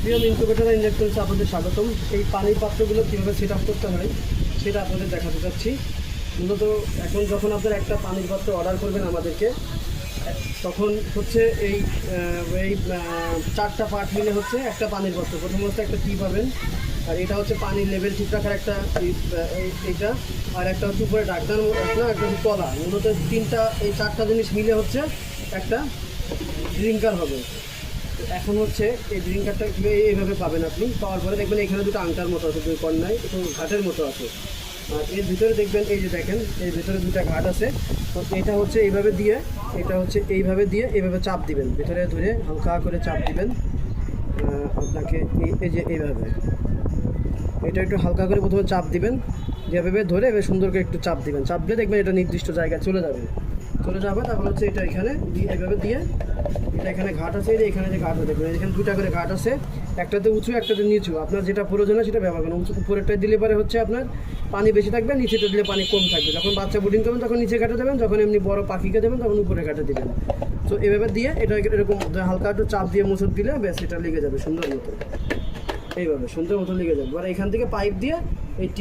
প্রিয় ইনকিউবেটর ইঞ্জেকশনসে আপনাদের স্বাগতম। এই পানির পাত্রগুলো কীভাবে সেট আপ করতে হয় সেটা আপনাদের দেখাতে চাচ্ছি। মূলত এখন যখন আপনারা একটা পানির পাত্র অর্ডার করবেন আমাদেরকে, তখন হচ্ছে এই 4টা পার্ট মিলে হচ্ছে একটা পানির পাত্র। প্রথম হচ্ছে একটা টি পাবেন, আর এটা হচ্ছে পানির লেভেল ঠিক রাখার একটা এইটা, আর একটা হচ্ছে উপরে ঢাকনার একটা হচ্ছে তলা। মূলত এই 4টা জিনিস মিলে হচ্ছে একটা ড্রিঙ্কার হবে। এখন হচ্ছে এই ড্রিঙ্কারটা এইভাবে পাবেন আপনি। পাওয়ার পরে দেখবেন এখানে দুটো আংটার মতো আছে, দুই কর্নায় একটু ঘাটের মতো আছে। আর এর ভিতরে দেখবেন এই যে দেখেন এর ভিতরে দুটো ঘাট আছে। তো এটা হচ্ছে এইভাবে দিয়ে, এটা হচ্ছে এইভাবে দিয়ে এইভাবে চাপ দিবেন, ভিতরে ধরে হালকা করে চাপ দিবেন। আপনাকে এই যে এইভাবে এটা একটু হালকা করে প্রথমে চাপ দিবেন, যেভাবে ধরে এবার সুন্দর করে একটু চাপ দিবেন। চাপ দিয়ে দেখবেন এটা নির্দিষ্ট জায়গায় চলে যাবে। তারপর হচ্ছে এটা এখানে এইভাবে দিয়ে, এটা এখানে ঘাট আছে, এই যে এখানে যে ঘাট আছে দেখবেন, এখানে দুটা করে ঘাট আছে, একটাতে উঁচু একটাতে নিচু। আপনার যেটা প্রয়োজন হয় সেটা ব্যবহার করবেন। উপরেরটায় দিলে পরে হচ্ছে আপনার পানি বেশি থাকবে, নিচেটা দিলে পানি কম থাকবে। যখন বাচ্চা বোর্ডিং করবেন তখন নিচে ঘাটে দেবেন, যখন এমনি বড় পাখিকে দেবেন তখন উপরে ঘাটে দেবেন। তো এভাবে দিয়ে এটা এরকম হালকা একটু চাপ দিয়ে মুছর দিলে ব্যাস এটা লেগে যাবে সুন্দর মতো, এইভাবে সুন্দর মতো লেগে যাবে। এবার এখান থেকে পাইপ দিয়ে